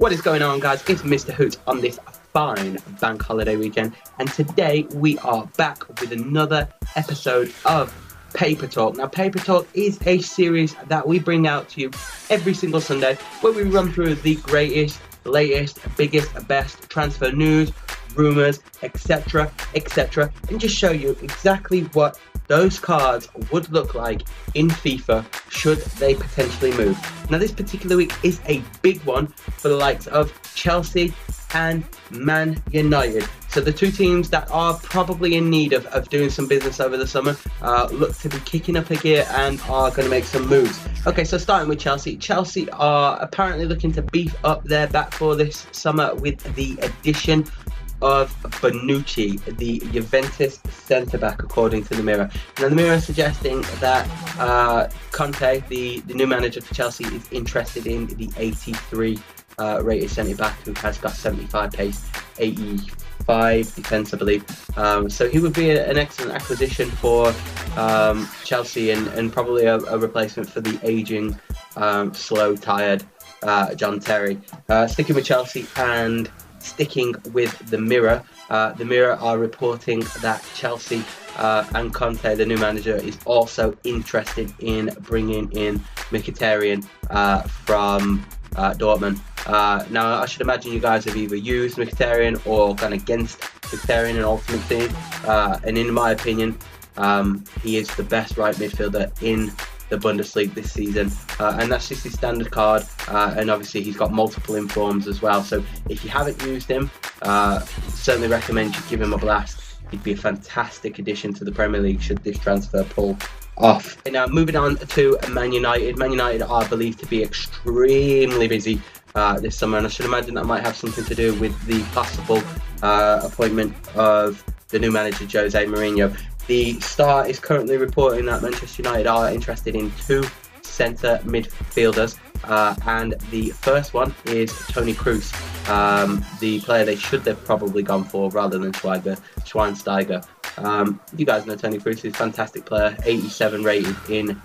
What is going on, guys? It's Mr. Hoot on this fine bank holiday weekend, and today we are back with another episode of Paper Talk. Now, Paper Talk is a series that we bring out to you every single Sunday where we run through the greatest, latest, biggest, best transfer news, rumours, etc., etc., and just show you exactly what those cards would look like in FIFA should they potentially move. Now, this particular week is a big one for the likes of Chelsea and Man United. So the two teams that are probably in need of doing some business over the summer look to be kicking up a gear and are going to make some moves. Okay, so starting with Chelsea. Chelsea are apparently looking to beef up their back four this summer with the addition of Bonucci, the Juventus centre-back, according to the Mirror. Now, the Mirror is suggesting that Conte, the new manager for Chelsea, is interested in the 83 rated centre-back who has got 75 pace, 85 defence, I believe. So he would be an excellent acquisition for Chelsea and probably a replacement for the ageing, slow, tired John Terry. Sticking with Chelsea and sticking with the Mirror are reporting that Chelsea and Conte, the new manager, is also interested in bringing in Mkhitaryan from Dortmund. Now, I should imagine you guys have either used Mkhitaryan or gone against Mkhitaryan in Ultimate Team, and in my opinion, he is the best right midfielder in the Bundesliga this season, and that's just his standard card, and obviously he's got multiple informs as well. So if you haven't used him, certainly recommend you give him a blast. He'd be a fantastic addition to the Premier League should this transfer pull off. And now, moving on to Man United. Man United are believed to be extremely busy this summer, and I should imagine that might have something to do with the possible appointment of the new manager, Jose Mourinho. The Star is currently reporting that Manchester United are interested in two centre midfielders, and the first one is Toni Kroos, the player they should have probably gone for rather than Schweinsteiger. You guys know Toni Kroos is a fantastic player, 87 rated in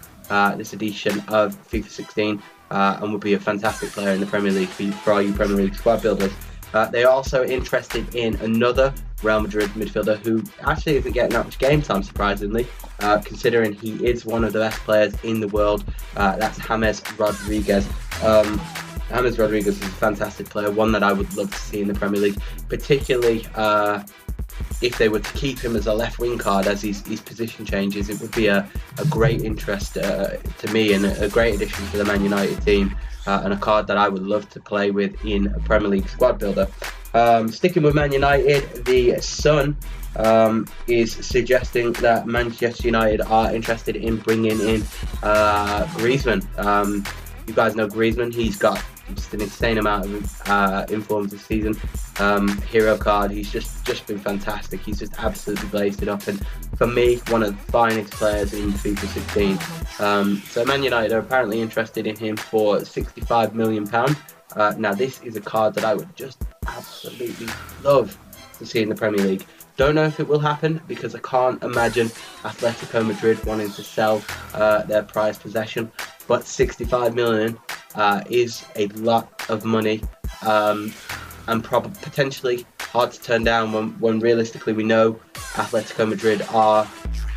this edition of FIFA 16, and would be a fantastic player in the Premier League for all you Premier League squad builders. They are also interested in another Real Madrid midfielder who actually isn't getting that much game time, surprisingly, considering he is one of the best players in the world. That's James Rodriguez. James Rodriguez is a fantastic player, one that I would love to see in the Premier League, particularly if they were to keep him as a left wing card as his position changes. It would be a great interest to me and a great addition to the Man United team, and a card that I would love to play with in a Premier League squad builder. Sticking with Man United, the Sun is suggesting that Manchester United are interested in bringing in Griezmann. You guys know Griezmann. He's got just an insane amount of informs this season. Hero card. He's just been fantastic. He's just absolutely blazed it up, and for me, one of the finest players in FIFA 16. So Man United are apparently interested in him for £65 million. Now, this is a card that I would just absolutely love to see in the Premier League. Don't know if it will happen because I can't imagine Atletico Madrid wanting to sell their prized possession, but 65 million is a lot of money, and potentially hard to turn down when realistically we know Atletico Madrid are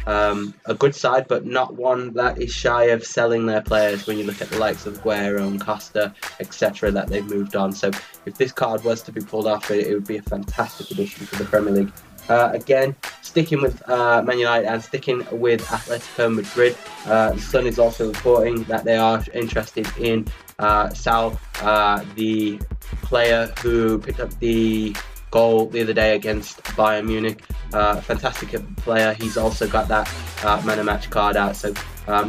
a good side, but not one that is shy of selling their players when you look at the likes of Guerrero and Costa, etc., that they've moved on. So if this card was to be pulled off, it would be a fantastic addition to the Premier League. Again, sticking with Man United and sticking with Atletico Madrid, the Sun is also reporting that they are interested in Sal, the player who picked up the goal the other day against Bayern Munich. Fantastic player. He's also got that man of match card out, so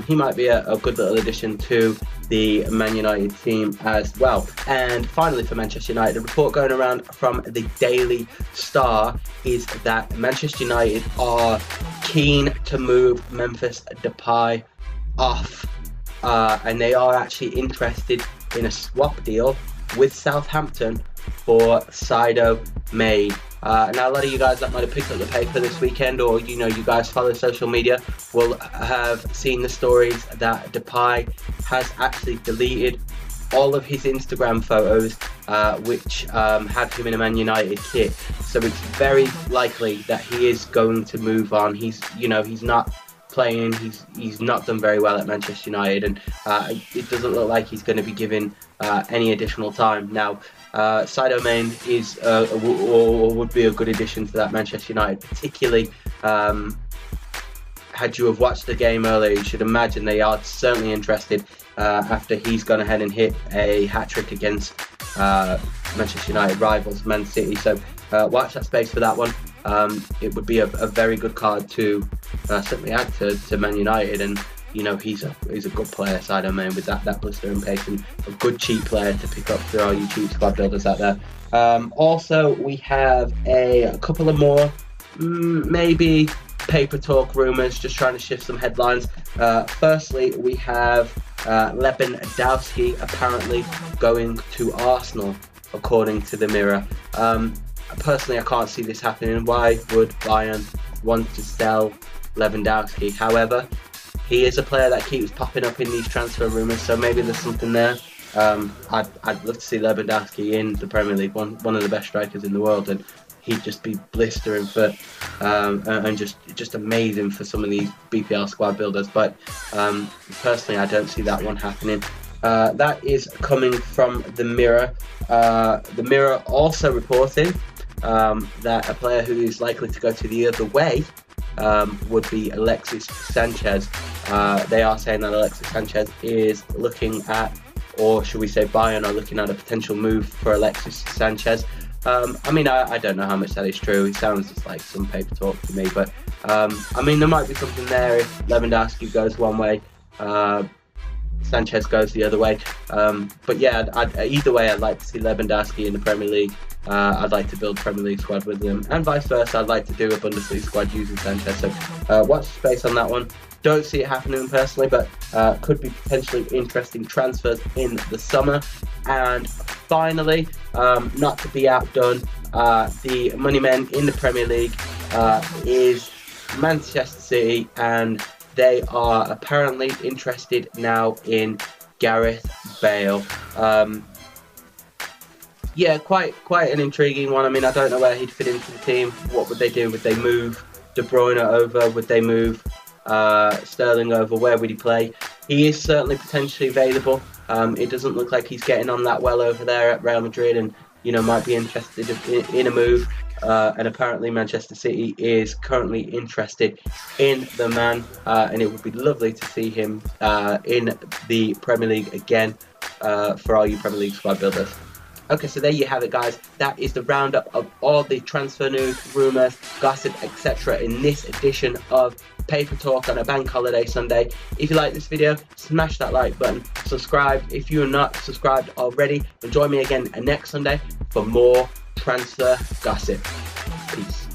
he might be a good little addition to the Man United team as well. And finally, for Manchester United, a report going around from the Daily Star is that Manchester United are keen to move Memphis Depay off, and they are actually interested in a swap deal with Southampton for Saido Mane. Now, a lot of you guys that might have picked up the paper this weekend, or you guys follow social media, will have seen the stories that Depay has actually deleted all of his Instagram photos which had him in a Man United kit. So it's very likely that he is going to move on. He's not playing. He's not done very well at Manchester United, and it doesn't look like he's going to be given any additional time. Now, Sadio Mane is or would be a good addition to that Manchester United, particularly. Had you have watched the game earlier, you should imagine they are certainly interested after he's gone ahead and hit a hat-trick against Manchester United rivals Man City. So watch that space for that one. It would be a very good card to certainly add to Man United, and he's a good player, Sadio Mane, with that blistering pace, and a good cheap player to pick up for all you cheap squad builders out there. Also, we have a couple of more maybe paper talk rumours, just trying to shift some headlines. Firstly, we have Lewandowski apparently going to Arsenal, according to the Mirror. Personally, I can't see this happening. Why would Bayern want to sell Lewandowski? However, he is a player that keeps popping up in these transfer rumours, so maybe there's something there. I'd love to see Lewandowski in the Premier League, one of the best strikers in the world, and he'd just be blistering for and just amazing for some of these BPL squad builders. But personally, I don't see that one happening. That is coming from the Mirror. The Mirror also reporting that a player who is likely to go to the other way would be Alexis Sanchez. They are saying that Alexis Sanchez is looking at, or should we say Bayern are looking at, a potential move for Alexis Sanchez. I mean, I don't know how much that is true. It sounds just like some paper talk to me, but I mean, there might be something there if Lewandowski goes one way, Sanchez goes the other way. But yeah, either way, I'd like to see Lewandowski in the Premier League. I'd like to build a Premier League squad with them, and vice versa. I'd like to do a Bundesliga squad using Sanchez. So watch the space on that one. Don't see it happening personally, but could be potentially interesting transfers in the summer. And finally, not to be outdone, the money men in the Premier League is Manchester City, and they are apparently interested now in Gareth Bale. Yeah, quite an intriguing one. I mean, I don't know where he'd fit into the team. What would they do? Would they move De Bruyne over? Would they move Sterling over? Where would he play? He is certainly potentially available. It doesn't look like he's getting on that well over there at Real Madrid, and might be interested in a move. And apparently Manchester City is currently interested in the man, and it would be lovely to see him in the Premier League again for all you Premier League squad builders. Okay, so there you have it, guys. That is the roundup of all the transfer news, rumours, gossip, etc. in this edition of Paper Talk on a bank holiday Sunday. If you like this video, smash that like button, subscribe if you're not subscribed already, and join me again next Sunday for more transfer gossip. Peace.